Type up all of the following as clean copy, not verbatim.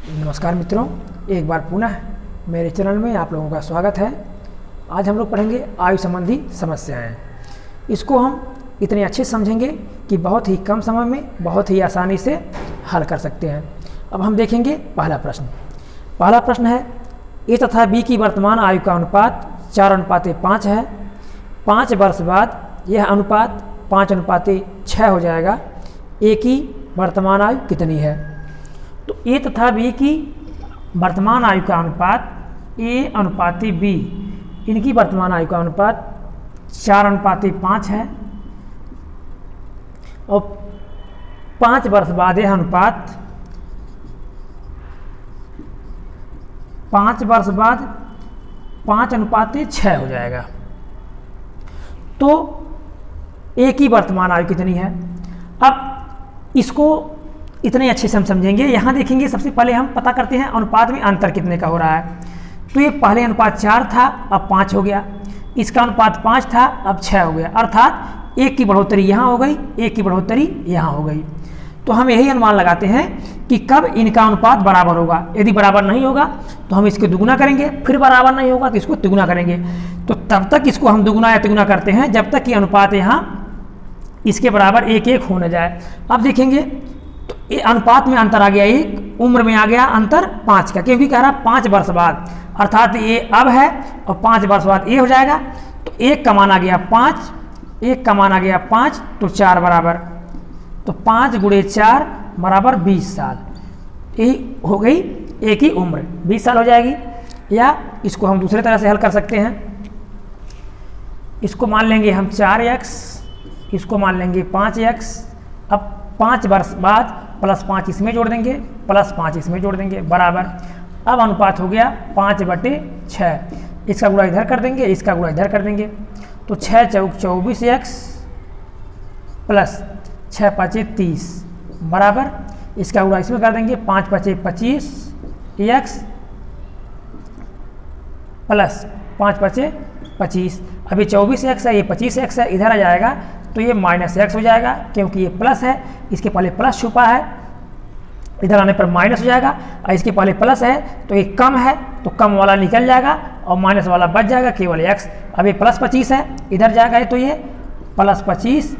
नमस्कार मित्रों, एक बार पुनः मेरे चैनल में आप लोगों का स्वागत है। आज हम लोग पढ़ेंगे आयु संबंधी समस्याएं। इसको हम इतने अच्छे समझेंगे कि बहुत ही कम समय में बहुत ही आसानी से हल कर सकते हैं। अब हम देखेंगे पहला प्रश्न है ए तथा बी की वर्तमान आयु का अनुपात 4:5 है। 5 वर्ष बाद यह अनुपात 5:6 हो जाएगा। ए की वर्तमान आयु कितनी है? तो ए तथा बी की वर्तमान आयु का अनुपात ए अनुपाति बी, इनकी वर्तमान आयु का अनुपात 4:5 है और 5 वर्ष बाद यह अनुपात 5 वर्ष बाद 5:6 हो जाएगा। तो ए की वर्तमान आयु कितनी है? अब इसको इतने अच्छे से हम समझेंगे। यहाँ देखेंगे, सबसे पहले हम पता करते हैं अनुपात में अंतर कितने का हो रहा है। तो ये पहले अनुपात 4 था, अब 5 हो गया। इसका अनुपात 5 था, अब 6 हो गया। अर्थात 1 की बढ़ोतरी यहाँ हो गई, 1 की बढ़ोतरी यहाँ हो गई। तो हम यही अनुमान लगाते हैं कि कब इनका अनुपात बराबर होगा। यदि बराबर नहीं होगा तो हम इसको दुगुना करेंगे, फिर बराबर नहीं होगा तो इसको तिगुना करेंगे। तो तब तक इसको हम दुगुना या तिगुना करते हैं जब तक कि अनुपात यहाँ इसके बराबर 1-1 हो न जाए। अब देखेंगे तो ये अनुपात में अंतर आ गया 1, उम्र में आ गया अंतर 5 का, क्योंकि कह रहा 5 वर्ष बाद, अर्थात ये अब है और 5 वर्ष बाद ये हो जाएगा। तो 1 का मान आ गया 5, 1 का मान आ गया 5, तो 4 बराबर, तो 5 × 4 बराबर 20 साल। यही हो गई ए की उम्र, 20 साल हो जाएगी। या इसको हम दूसरे तरह से हल कर सकते हैं। इसको मान लेंगे हम 4x, इसको मान लेंगे 5x। अब 5 वर्ष बाद +5 इसमें जोड़ देंगे, +5 इसमें जोड़ देंगे, बराबर। अब अनुपात हो गया 5/6। इसका गुणा इधर कर देंगे, इसका गुणा इधर कर देंगे। तो 6 × 4 = 24x प्लस 6 × 5 = 30 बराबर। इसका गुणा इसमें कर देंगे, 5 × 5 = 25x प्लस 5 × 5 = 25। अभी 24x है, ये 25x है, इधर आ जाएगा तो ये -x हो जाएगा, क्योंकि ये प्लस है, इसके पहले प्लस छुपा है, इधर आने पर माइनस हो जाएगा। और इसके पहले प्लस है तो ये कम है, तो कम वाला निकल जाएगा और माइनस वाला बच जाएगा, केवल x। अब ये +25 है, इधर जाएगा तो ये +25,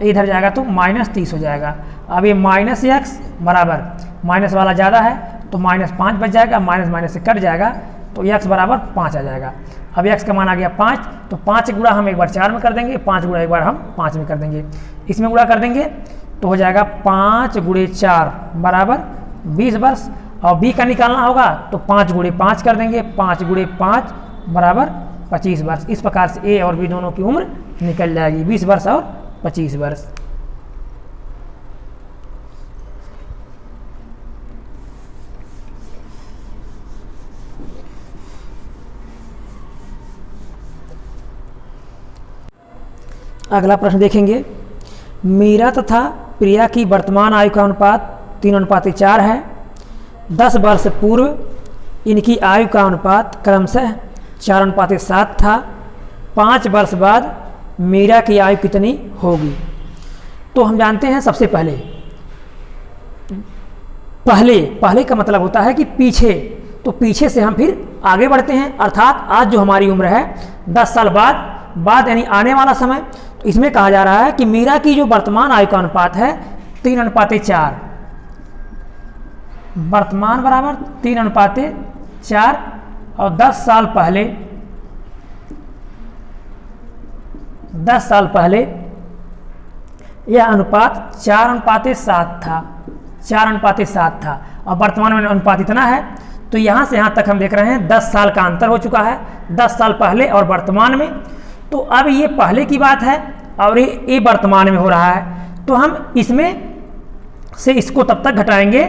इधर जाएगा तो -30 हो जाएगा। अब ये -x बराबर, माइनस वाला ज़्यादा है तो -5 बच जाएगा, माइनस से कट जाएगा तो x बराबर 5 आ जाएगा। अब x का मान आ गया 5, तो 5 गुणा हम एक बार 4 में कर देंगे, 5 गुणा एक बार हम 5 में कर देंगे। इसमें गुणा कर देंगे तो हो जाएगा 5 × 4 बराबर 20 वर्ष। और b का निकालना होगा तो 5 × 5 कर देंगे, 5 × 5 बराबर 25 वर्ष। इस प्रकार से a और b दोनों की उम्र निकल जाएगी, 20 वर्ष और 25 वर्ष। अगला प्रश्न देखेंगे, मीरा तथा प्रिया की वर्तमान आयु का अनुपात 3:4 है। 10 वर्ष पूर्व इनकी आयु का अनुपात क्रमशः 4:7 था। 5 वर्ष बाद मीरा की आयु कितनी होगी? तो हम जानते हैं सबसे पहले का मतलब होता है कि पीछे, तो पीछे से हम फिर आगे बढ़ते हैं। अर्थात आज जो हमारी उम्र है 10 साल बाद यानी आने वाला समय, तो इसमें कहा जा रहा है कि मीरा की जो वर्तमान आयु का अनुपात है 3:4, वर्तमान बराबर 3:4, और 10 साल पहले यह अनुपात 4:7 था, 4:7 था। और वर्तमान में अनुपात इतना है, तो यहाँ से यहाँ तक हम देख रहे हैं 10 साल का अंतर हो चुका है, 10 साल पहले और वर्तमान में। तो अब ये पहले की बात है और ये वर्तमान में हो रहा है, तो हम इसमें से इसको तब तक घटाएंगे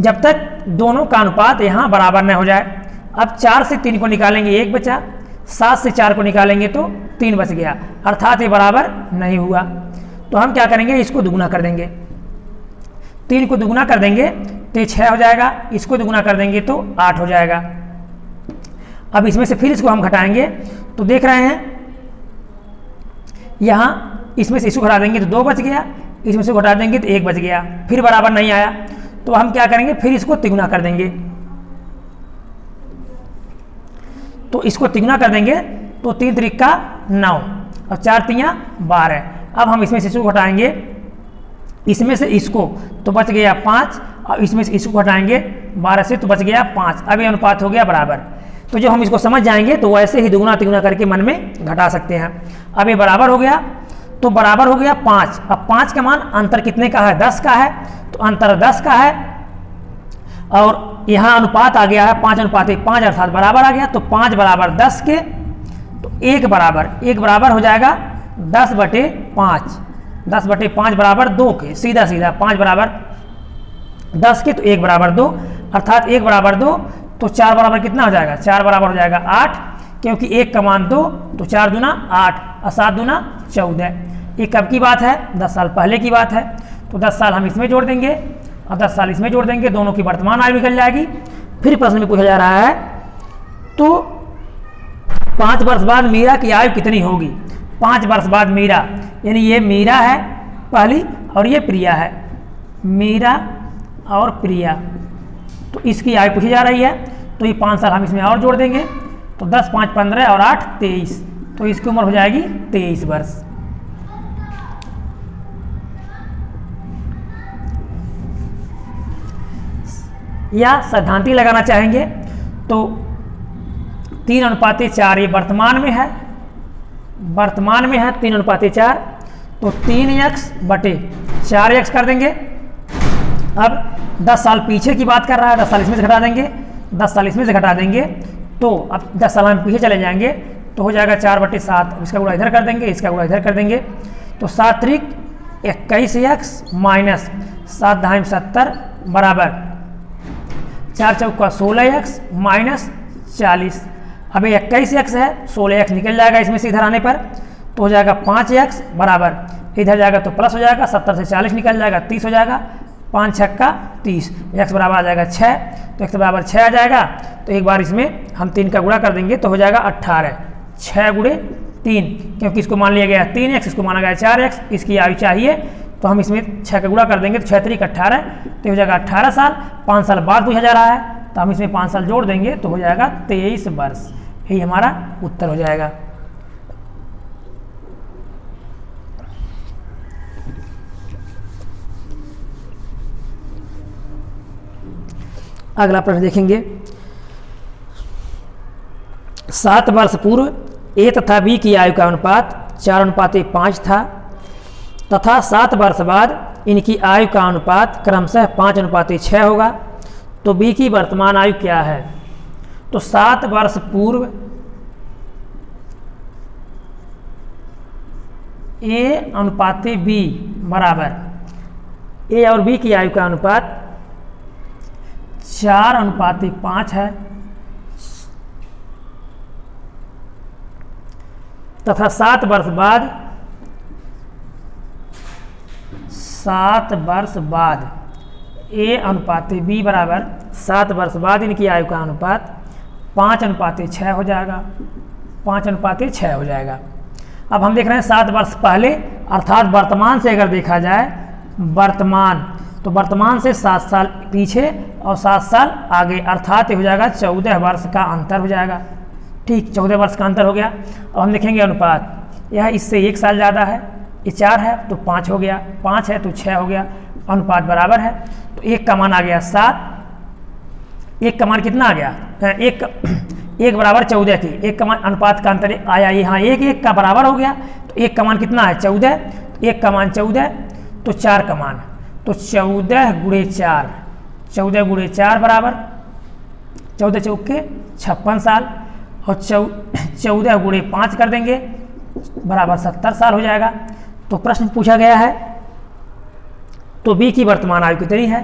जब तक दोनों का अनुपात यहाँ बराबर न हो जाए। अब 4 से 3 को निकालेंगे, 1 बचा, 7 से 4 को निकालेंगे तो 3 बच गया, अर्थात ये बराबर नहीं हुआ। तो हम क्या करेंगे, इसको दुगुना कर देंगे। 3 को दुगुना कर देंगे तो ये 6 हो जाएगा, इसको दुगुना कर देंगे तो 8 हो जाएगा। अब इसमें से फिर इसको हम घटाएंगे तो देख रहे हैं यहाँ इसमें से इसको घटा देंगे तो 2 बच गया, इसमें से घटा देंगे तो 1 बच गया, फिर बराबर नहीं आया। तो हम क्या करेंगे, फिर इसको तिगुना कर देंगे। तो इसको तिगुना कर देंगे तो 3 त्रिक 9 और 4 तियाँ 12। अब हम इसमें से इसको घटाएंगे, इसमें से इसको तो बच गया 5 और इसमें से इसको घटाएंगे 12 से तो बच गया 5। अब ये अनुपात हो गया बराबर। तो जब हम इसको समझ जाएंगे तो वैसे ही दुगुना तिगुना करके मन में घटा सकते हैं। अब ये बराबर हो गया, तो बराबर हो गया 5। अब 5 का मान अंतर कितने का है, 10 का है, तो अंतर 10 का है और यहाँ अनुपात आ गया है 5 अनुपात 5 अर्थात बराबर आ गया। तो 5 बराबर 10 के, तो 1 बराबर हो जाएगा 10/5। 10/5 बराबर 2 के, सीधा सीधा 5 बराबर 10 के तो 1 बराबर 2 अर्थात 1 बराबर 2। तो 4 बराबर कितना हो जाएगा, 4 बराबर हो जाएगा 8, क्योंकि 1 का मान 2 तो 4 दूना 8 और 7 दूना 14। ये कब की बात है, 10 साल पहले की बात है। तो 10 साल हम इसमें जोड़ देंगे और 10 साल इसमें जोड़ देंगे, दोनों की वर्तमान आयु निकल जाएगी। फिर प्रश्न में पूछा जा रहा है तो 5 वर्ष बाद मीरा की आयु कितनी होगी। 5 वर्ष बाद मीरा, यानी ये मीरा है पहली और ये प्रिया है, मीरा और प्रिया, तो इसकी आयु पूछी जा रही है। तो ये 5 साल हम इसमें और जोड़ देंगे, तो 10 5 15 और 8 23, तो इसकी उम्र हो जाएगी 23 वर्ष। या सैद्धांतिक लगाना चाहेंगे तो 3:4 ये वर्तमान में है, 3:4, तो 3x/4x कर देंगे। अब 10 साल पीछे की बात कर रहा है, 10 साल इसमें से घटा देंगे, 10 साल इसमें से घटा देंगे, तो अब 10 साल हम पीछे चले जाएंगे तो हो जाएगा 4/7। इसका गुणा इधर कर देंगे, इसका गुणा इधर कर देंगे, तो 7 त्रिक 21x माइनस 7 दाहिम 70 बराबर 4 चौका 16x माइनस 40। अब 21x है, 16x निकल जाएगा इसमें से इधर आने पर, तो हो जाएगा 5x बराबर, इधर जाएगा तो प्लस हो जाएगा, 70 से 40 निकल जाएगा 30 हो जाएगा, 5 छक्का 30, x बराबर आ जाएगा 6, तो x बराबर 6 आ जाएगा। तो एक बार इसमें हम 3 का गुणा कर देंगे तो हो जाएगा 18, 6 गुणे 3, क्योंकि इसको मान लिया गया 3x, इसको माना गया 4x, इसकी आयु चाहिए तो हम इसमें 6 का गुणा कर देंगे तो 6 त्रिक 18, तो हो जाएगा 18 साल। 5 साल बाद पूछा जा रहा है तो हम इसमें 5 साल जोड़ देंगे तो हो जाएगा 23 वर्ष। यही हमारा उत्तर हो जाएगा। अगला प्रश्न देखेंगे। 7 वर्ष पूर्व ए तथा बी की आयु का अनुपात 4:5 था तथा 7 वर्ष बाद इनकी आयु का अनुपात क्रमशः 5:6 होगा, तो बी की वर्तमान आयु क्या है। तो 7 वर्ष पूर्व ए अनुपात बी बराबर ए और बी की आयु का अनुपात 4:5 है तथा 7 वर्ष बाद ए अनुपात बी बराबर 7 वर्ष बाद इनकी आयु का अनुपात 5:6 हो जाएगा, 5:6 हो जाएगा। अब हम देख रहे हैं 7 वर्ष पहले अर्थात वर्तमान से अगर देखा जाए, वर्तमान तो वर्तमान से 7 साल पीछे और 7 साल आगे अर्थात ये हो जाएगा 14 वर्ष का अंतर हो जाएगा। ठीक, 14 वर्ष का अंतर हो गया। अब हम देखेंगे अनुपात, यह इससे 1 साल ज़्यादा है, ये 4 है तो 5 हो गया, 5 है तो 6 हो गया, अनुपात बराबर है। तो 1 का मान आ गया 7, 1 का मान कितना आ गया, 1 बराबर 14 की, 1 का मान अनुपात का अंतर आया, यहाँ 1 का बराबर हो गया, तो 1 का मान कितना है 14, 1 का मान 14 तो 4 का मान, तो 14 गुणे 4, 14 गुणे 4 बराबर 14 चौके 56 साल और 14 गुणे 5 कर देंगे बराबर 70 साल हो जाएगा। तो प्रश्न पूछा गया है तो बी की वर्तमान आयु कितनी है।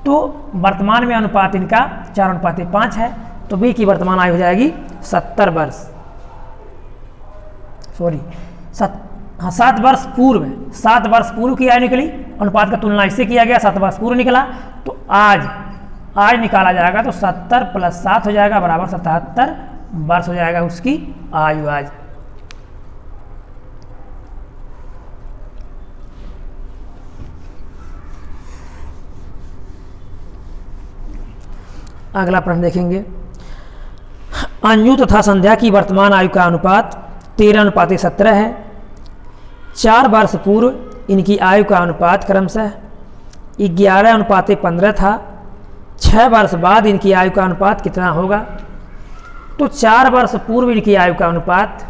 तो वर्तमान में अनुपात इनका 4:5 है, तो बी की वर्तमान आयु हो जाएगी 70 वर्ष। सॉरी 7 वर्ष पूर्व, 7 वर्ष पूर्व की आयु निकली, अनुपात का तुलना इससे किया गया, 7 वर्ष पूर्व निकला, तो आज निकाला जाएगा तो 70 + 7 हो जाएगा बराबर 77 वर्ष हो जाएगा उसकी आयु आज। अगला प्रश्न देखेंगे, अंजू तथा संध्या की वर्तमान आयु का अनुपात 13:17 है। 4 वर्ष पूर्व इनकी आयु का अनुपात क्रमशः 11:15 था। 6 वर्ष बाद इनकी आयु का अनुपात कितना होगा? तो 4 वर्ष पूर्व इनकी आयु का अनुपात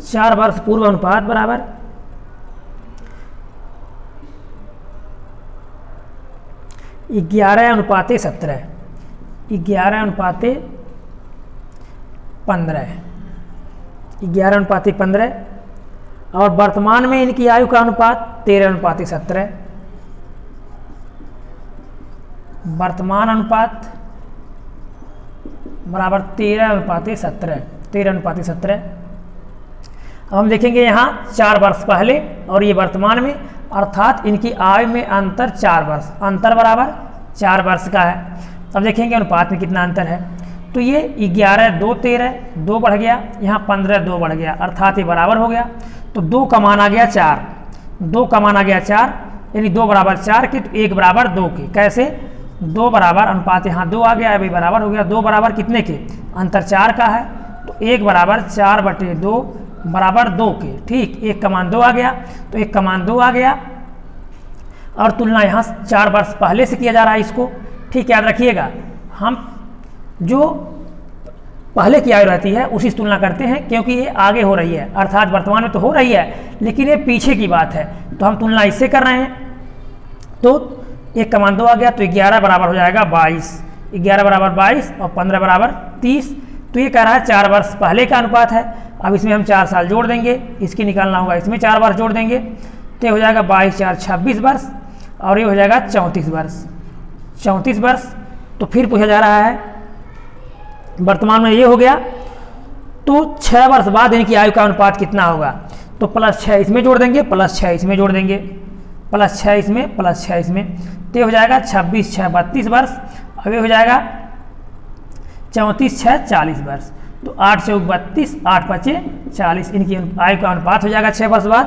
4 वर्ष पूर्व अनुपात बराबर 11:17, 11:15, 11:15 और वर्तमान में इनकी आयु का अनुपात 13:17। वर्तमान अनुपात बराबर 13:17, 13:17। अब हम देखेंगे यहाँ 4 वर्ष पहले और ये वर्तमान में, अर्थात इनकी आयु में अंतर 4 वर्ष, अंतर बराबर 4 वर्ष का है। अब देखेंगे अनुपात में कितना अंतर है। तो ये 11 2 13, 2 बढ़ गया, यहाँ 15 2 बढ़ गया, अर्थात ये बराबर हो गया। तो 2 का मान आ गया 4, 2 का मान आ गया 4, यानी 2 बराबर 4 की, तो 1 बराबर 2 की। कैसे? 2 बराबर अनुपात यहाँ 2 आ गया, अभी बराबर हो गया। 2 बराबर कितने के? अंतर 4 का है, तो 1 बराबर 4/2 बराबर 2 के। ठीक, 1 का मान 2 आ गया, तो 1 का मान 2 आ गया और तुलना यहाँ 4 वर्ष पहले से किया जा रहा है इसको। ठीक, याद रखिएगा, हम जो पहले की आयु रहती है उसी से तुलना करते हैं, क्योंकि ये आगे हो रही है, अर्थात वर्तमान में तो हो रही है लेकिन ये पीछे की बात है, तो हम तुलना इससे कर रहे हैं। तो 1 का मान 2 आ गया, तो 11 बराबर हो जाएगा 22, 11 बराबर 22 और 15 बराबर 30। तो ये कह रहा है 4 वर्ष पहले का अनुपात है। अब इसमें हम 4 साल जोड़ देंगे, इसकी निकालना होगा, इसमें 4 वर्ष जोड़ देंगे, तो हो जाएगा 22 4 26 वर्ष और ये हो जाएगा 34 वर्ष, 34 वर्ष। तो फिर पूछा जा रहा है वर्तमान में ये हो गया, तो 6 वर्ष बाद इनकी आयु का अनुपात कितना होगा? तो +6 इसमें जोड़ देंगे, +6 इसमें जोड़ देंगे, +6 इसमें, +6 इसमें, तो हो जाएगा 26 6 32 वर्ष। अब ये हो जाएगा 34 6 40 वर्ष। तो 8 4 32, 8 5 40, इनकी आयु का अनुपात हो जाएगा 6 वर्ष बाद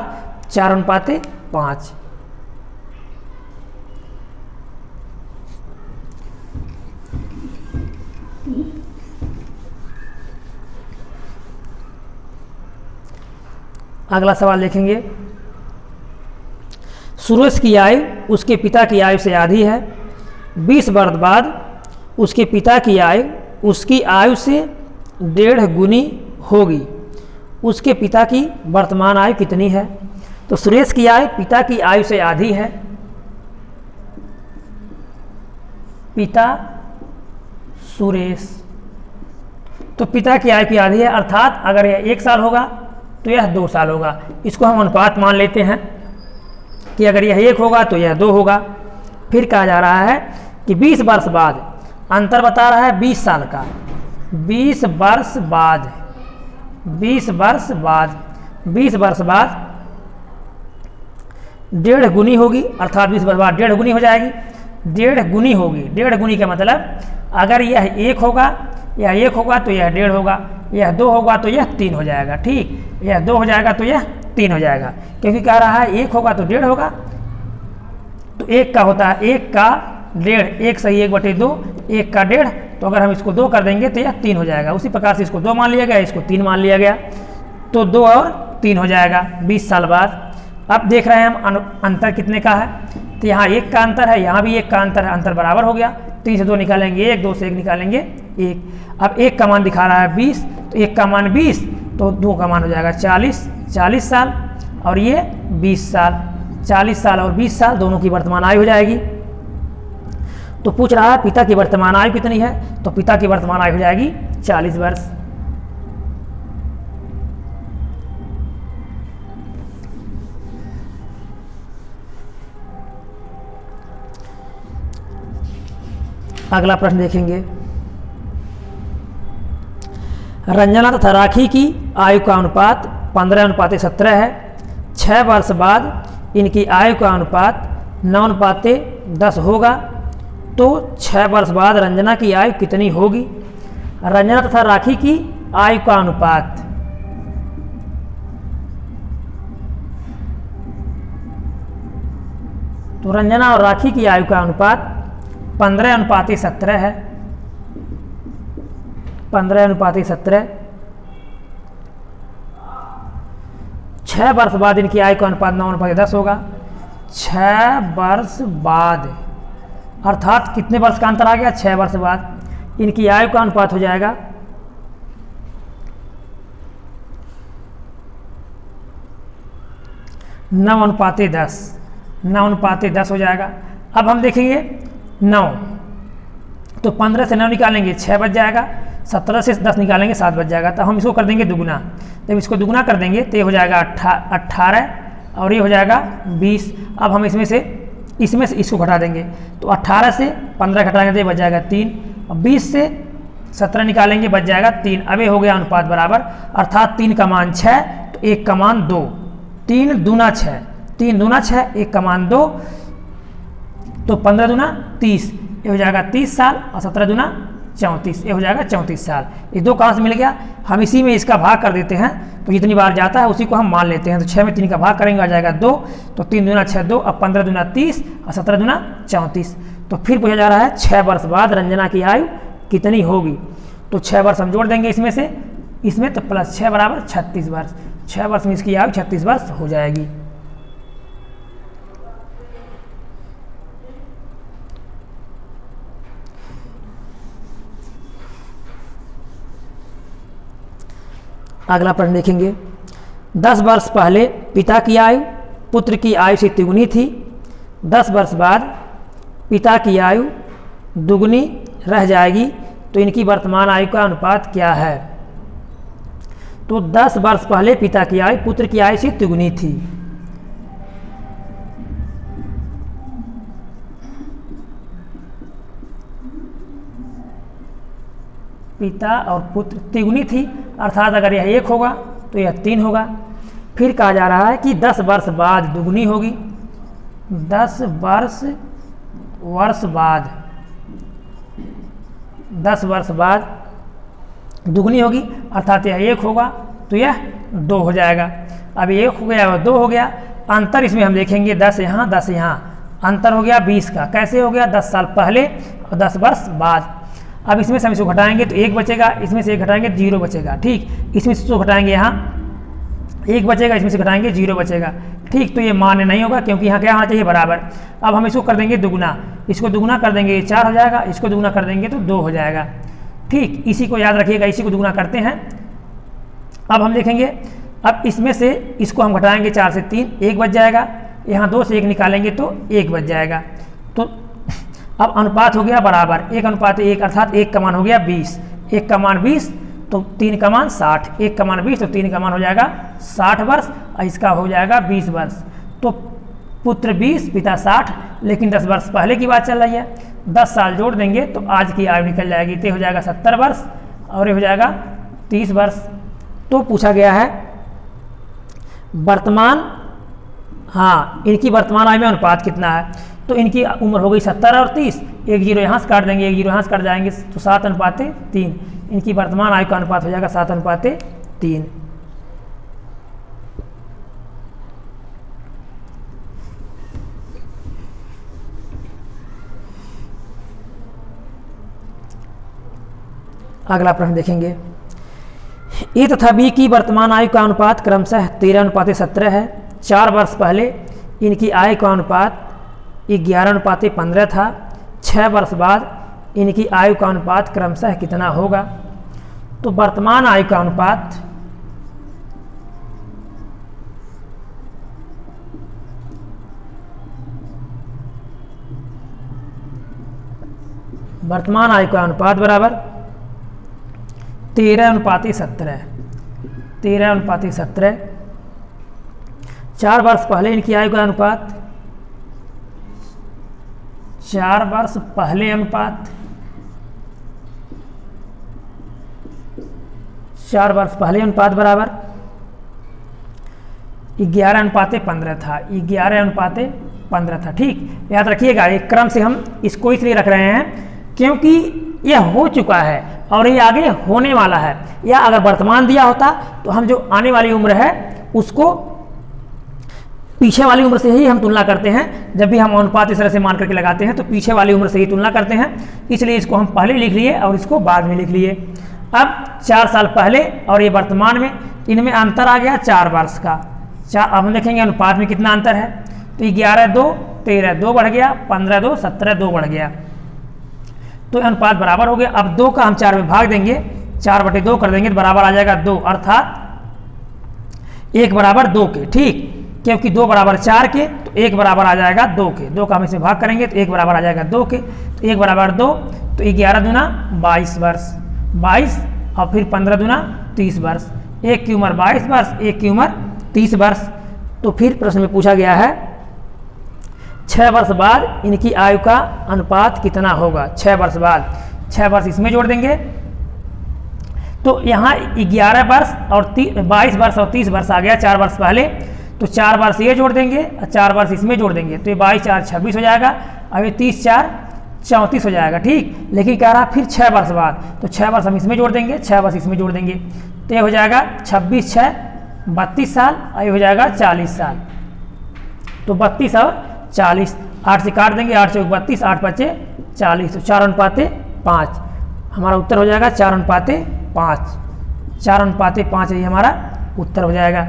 4:5। अगला सवाल देखेंगे, सुरेश की आयु उसके पिता की आयु से आधी है। 20 वर्ष बाद उसके पिता की आयु उसकी आयु से 1.5 गुनी होगी। उसके पिता की वर्तमान आयु कितनी है? तो सुरेश की आयु पिता की आयु से आधी है। पिता सुरेश, तो पिता की आयु की आधी है, अर्थात अगर यह 1 साल होगा तो यह 2 साल होगा। इसको हम अनुपात मान लेते हैं कि अगर यह 1 होगा तो यह 2 होगा। फिर कहा जा रहा है कि 20 वर्ष बाद, अंतर बता रहा है 20 साल का, 20 वर्ष बाद, 20 वर्ष बाद, 20 वर्ष बाद 1.5 गुनी होगी, अर्थात 20 वर्ष बाद 1.5 गुनी हो जाएगी, 1.5 गुनी होगी। 1.5 गुनी का मतलब अगर यह 1 होगा, यह 1 होगा तो यह 1.5 होगा, यह 2 होगा तो यह 3 हो जाएगा। ठीक, यह 2 हो जाएगा तो यह 3 हो जाएगा, क्योंकि कह रहा है 1 होगा तो 1.5 होगा। तो 1 का होता है 1 का 1.5, 1 सही 1/2, 1 का 1.5, तो अगर हम इसको 2 कर देंगे तो यह 3 हो जाएगा। उसी प्रकार से इसको 2 मान लिया गया, इसको 3 मान लिया गया, तो 2 और 3 हो जाएगा 20 साल बाद। अब देख रहे हैं हम अंतर कितने का है, तो यहाँ 1 का अंतर है, यहाँ भी 1 का अंतर है, अंतर बराबर हो गया। 3 से 2 निकालेंगे 1, 2 से 1 निकालेंगे 1। अब 1 का मान दिखा रहा है 20, तो 1 का मान 20, तो 2 का मान हो जाएगा 40, 40 साल और ये 20 साल, 40 साल और 20 साल दोनों की वर्तमान आयु हो जाएगी। तो पूछ रहा है पिता की वर्तमान आयु कितनी है, तो पिता की वर्तमान आयु हो जाएगी 40 वर्ष। अगला प्रश्न देखेंगे, रंजना तथा राखी की आयु का अनुपात 15:17 है। 6 वर्ष बाद इनकी आयु का अनुपात 9:10 होगा। तो 6 वर्ष बाद रंजना की आयु कितनी होगी? रंजना तथा राखी की आयु का अनुपात तो रंजना और राखी की आयु का अनुपात 15:17 है। 15:17। 6 वर्ष बाद इनकी आयु का अनुपात 9:10 होगा। 6 वर्ष बाद, अर्थात कितने वर्ष का अंतर आ गया? 6 वर्ष बाद इनकी आयु का अनुपात हो जाएगा 9:10। 9:10 हो जाएगा। अब हम देखेंगे 9, तो 15 से 9 निकालेंगे 6 बच जाएगा, 17 से 10 निकालेंगे 7 बच जाएगा। तो हम इसको कर देंगे दुगुना। जब इसको दुगुना कर देंगे तो ये हो जाएगा 18 और ये हो जाएगा 20। अब हम इसमें से इसको घटा देंगे, तो 18 से 15 घटाएंगे तो ये बच जाएगा 3, और 20 से 17 निकालेंगे बच जाएगा 3। अब ये हो गया अनुपात बराबर, अर्थात 3 का मान 6 तो 1 का मान 2। 3 दूना 6, 3 दूना 6, 1 का मान 2, तो 15 दूना 30, ये हो जाएगा 30 साल, और 17 दूना 34, ये हो जाएगा 34 साल। ये 2 कहाँ से मिल गया? हम इसी में इसका भाग कर देते हैं, तो जितनी बार जाता है उसी को हम मान लेते हैं। तो 6 में 3 का भाग करेंगे आ जाएगा 2, तो 3 दूना 6 2, अब 15 दूना 30 और 17 दूना 34। तो फिर पूछा जा रहा है 6 वर्ष बाद रंजना की आयु कितनी होगी? तो 6 वर्ष हम जोड़ देंगे इसमें से, इसमें तो प्लस 6 बराबर 36 वर्ष। 6 वर्ष में इसकी आयु 36 वर्ष हो जाएगी। अगला प्रश्न देखेंगे। 10 वर्ष पहले पिता की आयु पुत्र की आयु से तिगुनी थी। 10 वर्ष बाद पिता की आयु दुगुनी रह जाएगी, तो इनकी वर्तमान आयु का अनुपात क्या है? तो 10 वर्ष पहले पिता की आयु पुत्र की आयु से तिगुनी थी। पिता और पुत्र तिगुनी थी, अर्थात अगर यह 1 होगा तो यह 3 होगा। फिर कहा जा रहा है कि 10 वर्ष बाद दुगुनी होगी। 10 वर्ष बाद 10 वर्ष बाद दुगुनी होगी, अर्थात यह 1 होगा तो यह 2 हो जाएगा। अब 1 हो गया और 2 हो गया, अंतर इसमें हम देखेंगे 10 यहाँ 10 यहाँ, अंतर हो गया 20 का। कैसे हो गया? 10 साल पहले और 10 वर्ष बाद। अब इसमें से हम इसको घटाएंगे तो 1 बचेगा, इसमें से 1 घटाएंगे 0 बचेगा। ठीक, इसमें से इसको घटाएंगे यहाँ 1 बचेगा, इसमें से घटाएंगे 0 बचेगा। ठीक, तो ये मान्य नहीं होगा क्योंकि यहाँ क्या होना चाहिए? बराबर। अब हम इसको कर देंगे दुगुना, इसको दुगुना कर देंगे 4 हो जाएगा, इसको दुगुना कर देंगे तो 2 हो जाएगा। ठीक, इसी को याद रखिएगा, इसी को दुगुना करते हैं। अब हम देखेंगे, अब इसमें से इसको हम घटाएंगे 4 से 3, 1 बच जाएगा, यहाँ 2 से 1 निकालेंगे तो 1 बच जाएगा। तो अब अनुपात हो गया बराबर, 1:1, अर्थात 1 का मान हो गया 20, 1 का मान 20 तो 3 का मान 60, 1 का मान 20 तो 3 का मान हो जाएगा 60 वर्ष, और इसका हो जाएगा 20 वर्ष। तो पुत्र 20 पिता 60, लेकिन 10 वर्ष पहले की बात चल रही है। 10 साल जोड़ देंगे तो आज की आयु निकल जाएगी, तो हो जाएगा 70 वर्ष और ये हो जाएगा 30 वर्ष। तो पूछा गया है वर्तमान, हाँ, इनकी वर्तमान आयु में अनुपात कितना है? तो इनकी उम्र हो गई 70 और 30, 1 0 यहाँ से काट देंगे, 1 0 यहाँ से काट जाएंगे तो 7:3। इनकी वर्तमान आयु का अनुपात हो जाएगा 7:3। अगला प्रश्न देखेंगे। ए तथा बी की वर्तमान आयु का अनुपात क्रमशः 13:17 है। 4 वर्ष पहले इनकी आयु का अनुपात 11:15 था। 6 वर्ष बाद इनकी आयु का अनुपात क्रमशः कितना होगा? तो वर्तमान आयु का अनुपात बराबर 13:17। 13:17। 4 वर्ष पहले इनकी आयु का अनुपात 4 वर्ष पहले अनुपात 4 वर्ष पहले अनुपात बराबर 11:15 था। 11:15 था। ठीक, याद रखिएगा, एक क्रम से हम इसको इसलिए रख रहे हैं क्योंकि यह हो चुका है और ये आगे होने वाला है। या अगर वर्तमान दिया होता तो हम जो आने वाली उम्र है उसको पीछे वाली उम्र से ही हम तुलना करते हैं। जब भी हम अनुपात इस तरह से मान करके लगाते हैं तो पीछे वाली उम्र से ही तुलना करते हैं, इसलिए इसको हम पहले लिख लिए और इसको बाद में लिख लिए। अब 4 साल पहले और ये वर्तमान में, इनमें अंतर आ गया 4 वर्ष का। अब हम देखेंगे अनुपात में कितना अंतर है। तो 11-2 13, 2 बढ़ गया, 15-2 17, 2 बढ़ गया, तो अनुपात बराबर हो गया। अब 2 का हम 4 में भाग देंगे, 4/2 कर देंगे तो बराबर आ जाएगा 2, अर्थात 1 बराबर 2 के। ठीक, क्योंकि 2 बराबर 4 के तो 1 बराबर आ जाएगा 2 के। 2 का हम इसमें भाग करेंगे तो 1 बराबर आ जाएगा 2 के, तो 1 बराबर 2, तो 11 दूना 22 वर्ष, 22 और फिर 15 दूना 30 वर्ष। एक की उम्र 22 वर्ष, एक की उम्र 30 वर्ष। तो फिर प्रश्न में पूछा गया है 6 वर्ष बाद इनकी आयु का अनुपात कितना होगा। 6 वर्ष बाद, 6 वर्ष इसमें जोड़ देंगे तो यहाँ 11 वर्ष और 22 वर्ष और 30 वर्ष आ गया 4 वर्ष पहले, तो 4 वर्ष ये जोड़ देंगे और 4 वर्ष इसमें जोड़ देंगे, तो ये 22-4 26 हो जाएगा, और ये 30-4 34 हो जाएगा। ठीक, लेकिन कह रहा फिर 6 वर्ष बाद, तो 6 वर्ष हम इसमें जोड़ देंगे, 6 वर्ष इसमें जोड़ देंगे, तो ये हो जाएगा 26-6 32 साल, और ये हो जाएगा 40 साल। तो 32 और 40, 8 से काट देंगे, 8 चौक 32, 8 5 40, तो 4:5 हमारा उत्तर हो जाएगा 4:5, 4:5 ये हमारा उत्तर हो जाएगा।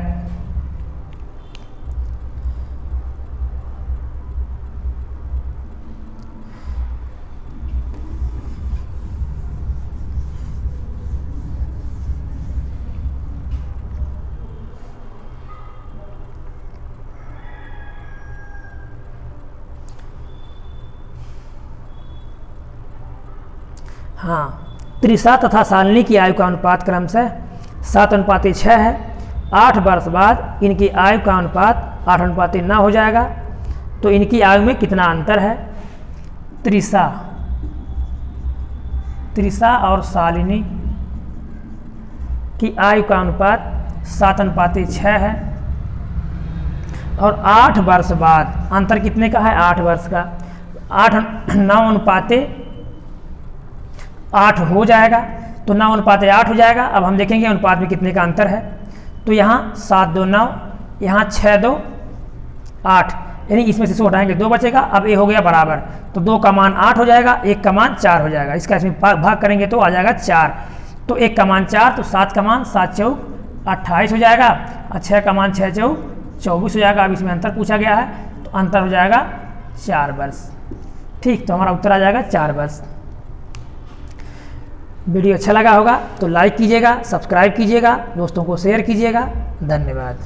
हाँ, त्रिशा तथा शालिनी की आयु का अनुपात क्रमशः 7:6 है। 8 वर्ष बाद इनकी आयु का अनुपात 8:9 हो जाएगा। तो इनकी आयु में कितना अंतर है। त्रिशा और शालिनी की आयु का अनुपात 7:6 है, और 8 वर्ष बाद अंतर कितने का है, 8 वर्ष का। 9:8 हो जाएगा, तो 9:8 हो जाएगा। अब हम देखेंगे अनुपात में कितने का अंतर है। तो यहाँ 7-2 9, यहाँ 6-2 8, यानी इसमें से 100 हटाएंगे 2 बचेगा। अब ये हो गया बराबर, तो 2 का मान 8 हो जाएगा, 1 का मान 4 हो जाएगा। इसका इसमें भाग करेंगे तो आ जाएगा 4, तो 1 का मान 4, तो 7 का मान 7 चौक 28 हो जाएगा, और 6 का मान 6 चौक 24 हो जाएगा। अब इसमें अंतर पूछा गया है, तो अंतर हो जाएगा 4 वर्ष। ठीक, तो हमारा उत्तर आ जाएगा 4 वर्ष। वीडियो अच्छा लगा होगा तो लाइक कीजिएगा, सब्सक्राइब कीजिएगा, दोस्तों को शेयर कीजिएगा। धन्यवाद।